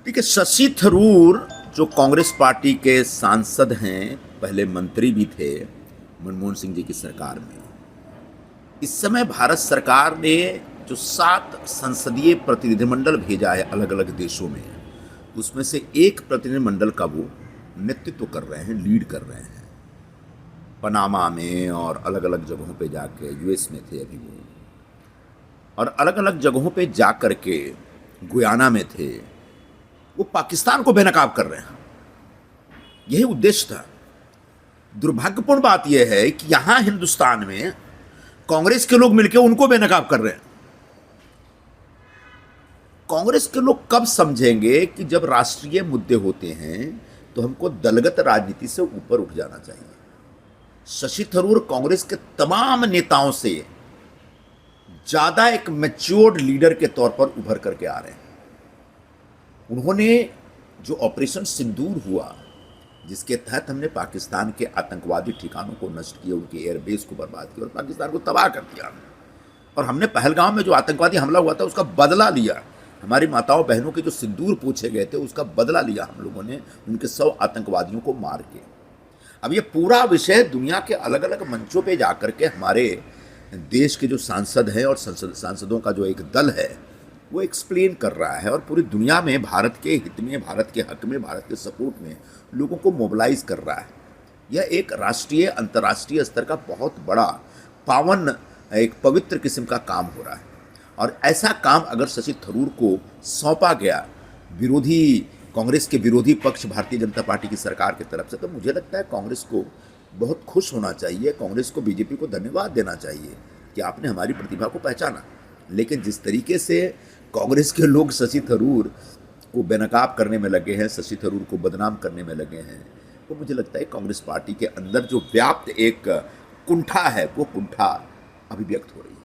देखिए, शशि थरूर जो कांग्रेस पार्टी के सांसद हैं, पहले मंत्री भी थे मनमोहन सिंह जी की सरकार में। इस समय भारत सरकार ने जो 7 संसदीय प्रतिनिधिमंडल भेजा है अलग अलग देशों में, उसमें से एक प्रतिनिधिमंडल का वो नेतृत्व कर रहे हैं, लीड कर रहे हैं। पनामा में और अलग अलग जगहों पे जाके, यूएस में थे अभी वो, और अलग अलग जगहों पे जा कर के, गुयाना में थे, वो पाकिस्तान को बेनकाब कर रहे हैं। यही उद्देश्य था। दुर्भाग्यपूर्ण बात यह है कि यहां हिंदुस्तान में कांग्रेस के लोग मिलकर उनको बेनकाब कर रहे हैं। कांग्रेस के लोग कब समझेंगे कि जब राष्ट्रीय मुद्दे होते हैं तो हमको दलगत राजनीति से ऊपर उठ जाना चाहिए। शशि थरूर कांग्रेस के तमाम नेताओं से ज्यादा एक मैच्योर्ड लीडर के तौर पर उभर करके आ रहे हैं। उन्होंने जो ऑपरेशन सिंदूर हुआ, जिसके तहत हमने पाकिस्तान के आतंकवादी ठिकानों को नष्ट किया, उनके एयरबेस को बर्बाद किया और पाकिस्तान को तबाह कर दिया, और हमने पहलगाम में जो आतंकवादी हमला हुआ था उसका बदला लिया। हमारी माताओं बहनों के जो सिंदूर पूछे गए थे उसका बदला लिया हम लोगों ने, उनके 100 आतंकवादियों को मार के। अब ये पूरा विषय दुनिया के अलग अलग मंचों पे जाकर के हमारे देश के जो सांसद हैं और सांसदों का जो एक दल है वो एक्सप्लेन कर रहा है, और पूरी दुनिया में भारत के हित में, भारत के हक में, भारत के सपोर्ट में लोगों को मोबिलाइज कर रहा है। यह एक राष्ट्रीय अंतर्राष्ट्रीय स्तर का बहुत बड़ा पावन, एक पवित्र किस्म का काम हो रहा है। और ऐसा काम अगर शशि थरूर को सौंपा गया कांग्रेस के विरोधी पक्ष भारतीय जनता पार्टी की सरकार की तरफ से, तो मुझे लगता है कांग्रेस को बहुत खुश होना चाहिए। कांग्रेस को, बीजेपी को धन्यवाद देना चाहिए कि आपने हमारी प्रतिभा को पहचाना। लेकिन जिस तरीके से कांग्रेस के लोग शशि थरूर को बेनकाब करने में लगे हैं, शशि थरूर को बदनाम करने में लगे हैं, वो मुझे लगता है कांग्रेस पार्टी के अंदर जो व्याप्त एक कुंठा है, वो कुंठा अभिव्यक्त हो रही है।